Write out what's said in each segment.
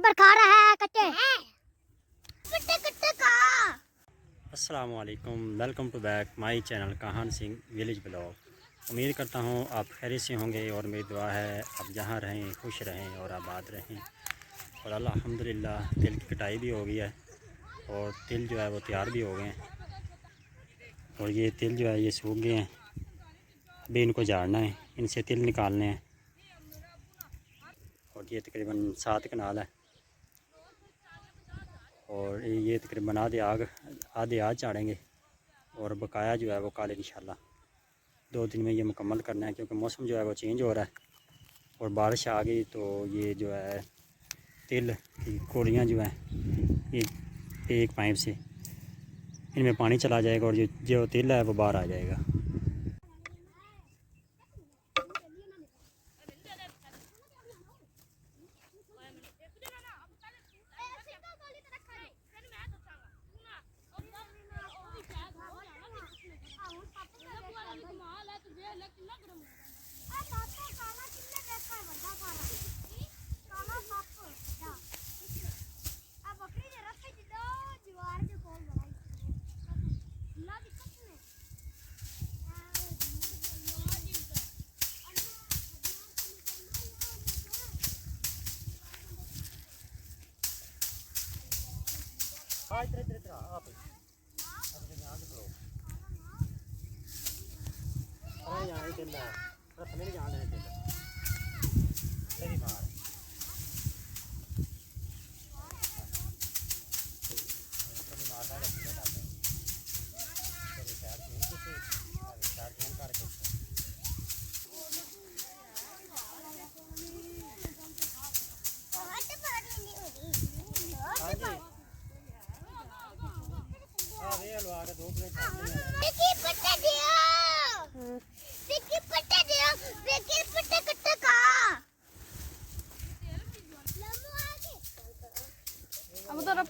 चिबर खा रहा है कच्चे कट्टे कट्टे खा। अस्सलाम वालेकुम, welcome to back my channel Kahan Singh village blog. उम्मीद करता हूँ आप खैरियत से होंगे और मेरी दुआ है आप जहाँ रहें खुश रहें और आबाद रहें। और अल्हम्दुलिल्लाह तिल की कटाई भी हो गई है और तिल जो है वो तैयार भी हो गए हैं। और ये तिल जो है ये सूख गए हैं, अभी इनको झाड़ना है, इनसे तिल निकालने हैं। और ये तकरीबन 7 कनाल है और ये तकरीबन आधे आज झाड़ेंगे और बकाया जो है वो कल इंशाल्लाह 2 दिन में ये मुकम्मल करना है, क्योंकि मौसम जो है वो चेंज हो रहा है और बारिश आ गई तो ये जो है तिल की कोड़ियाँ जो हैं ये एक पाइप से इनमें पानी चला जाएगा और जो तिल है वो बाहर आ जाएगा।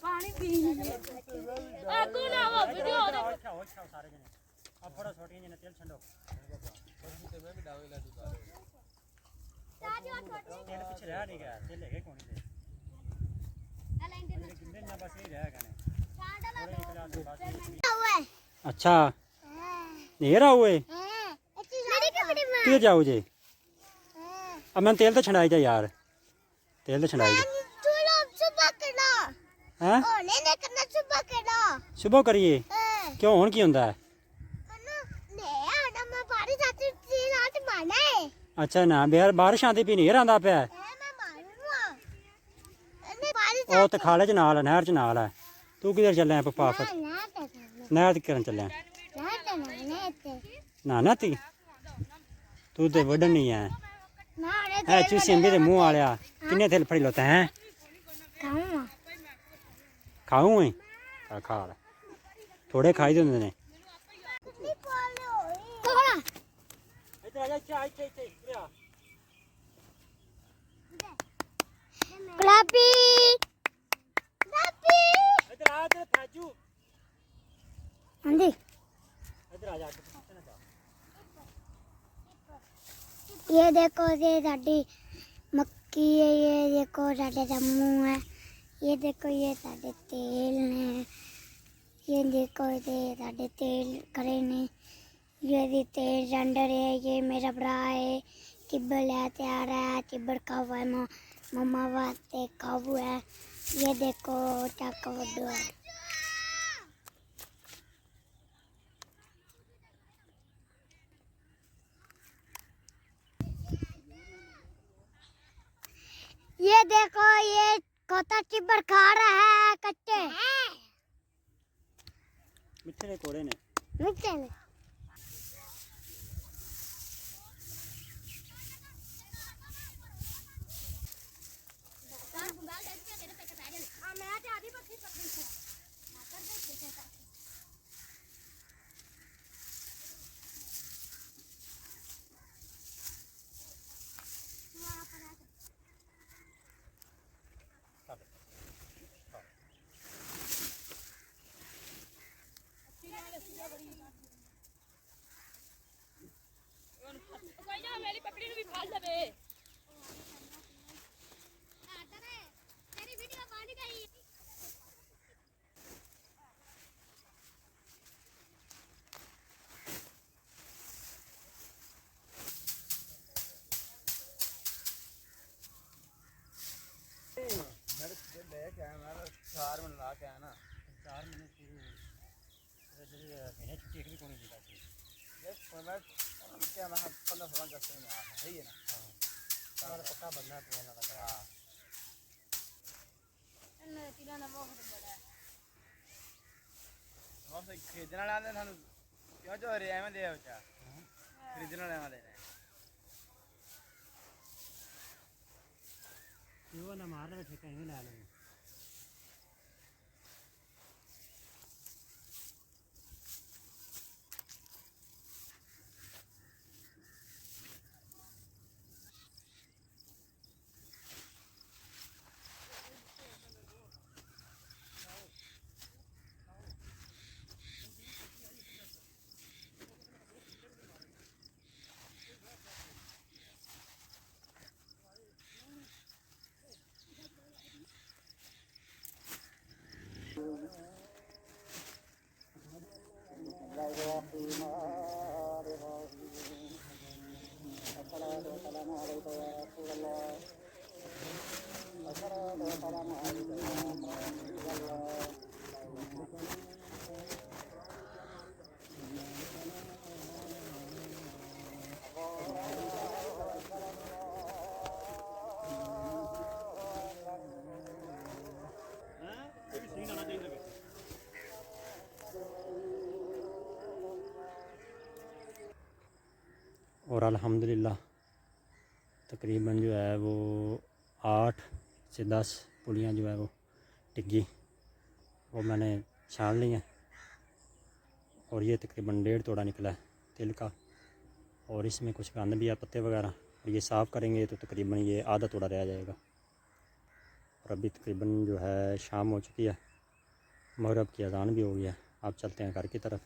पानी पी सारे जने अब थोड़ा छोटी जने तेल छंडो तेल पीछे रह नहीं गया, तेल लेके कौन से ना बस ये रह गए। अच्छा नेरा हुए किधर जाओ जे? अब मैं तेल तो छंडाई जा यार, तेल तो छंडाई जा हैं सुबह करिए क्यों हुण की हुंदा है? अच्छा ना बेर बारिश आंदी पी नेर आंदा पिया ओ ते खाले च नाल नहर च नाल है। तू किधर चले पापा? नहर करन चले ना ती तू ते वडन नहीं है चूसी भी मुँह वालिया किन्ने तेल फड़ी लोता है खाऊं है खा थोड़े खाई दे ने गुलाबी ये देखो ये साडी मक्की है, ये देखो साडे जम्मू है, ये देखो ये साडे तेल ने, ये देखो ये साडे तेल करे ने, ये भी तेल रंडर है, ये मेरा भरा है चिब्बर लेते आ रहा है, चिब्बर खावा है मम्मा वास्ते खाऊ है। ये देखो चक वड्डो है। ये देखो ये कोता चिब्बर खा रहा है कच्चे मिठे ने कोड़े ने मिठे ने मेरी पकड़ी भी फाल दे। चार मिनट ला के आया ना 4 महीने शुरू महीने छुट्टी एक भी कौन दी जाती मैं क्या मैं 15-16 करते हैं है ही है ना हाँ पक्का बनना तो वाला लगा हाँ बस खरीदने वाले आते हैं क्यों जो रिया में दे बच्चा खरीदने वाले ने वो ना मार रहे थे कहीं ना लेंगे और अल्हम्दुलिल्लाह तकरीबन जो है वो 8 से 10 पुलियाँ जो है वो टिग्गी वो मैंने छान ली हैं और ये तकरीबन 1.5 तोड़ा निकला है तिल का और इसमें कुछ गंद भी है पत्ते वगैरह और ये साफ़ करेंगे तो तकरीबन ये आधा तोड़ा रह जाएगा। और अभी तकरीबन जो है शाम हो चुकी है, मगरिब की अज़ान भी हो गई है। आप चलते हैं घर की तरफ।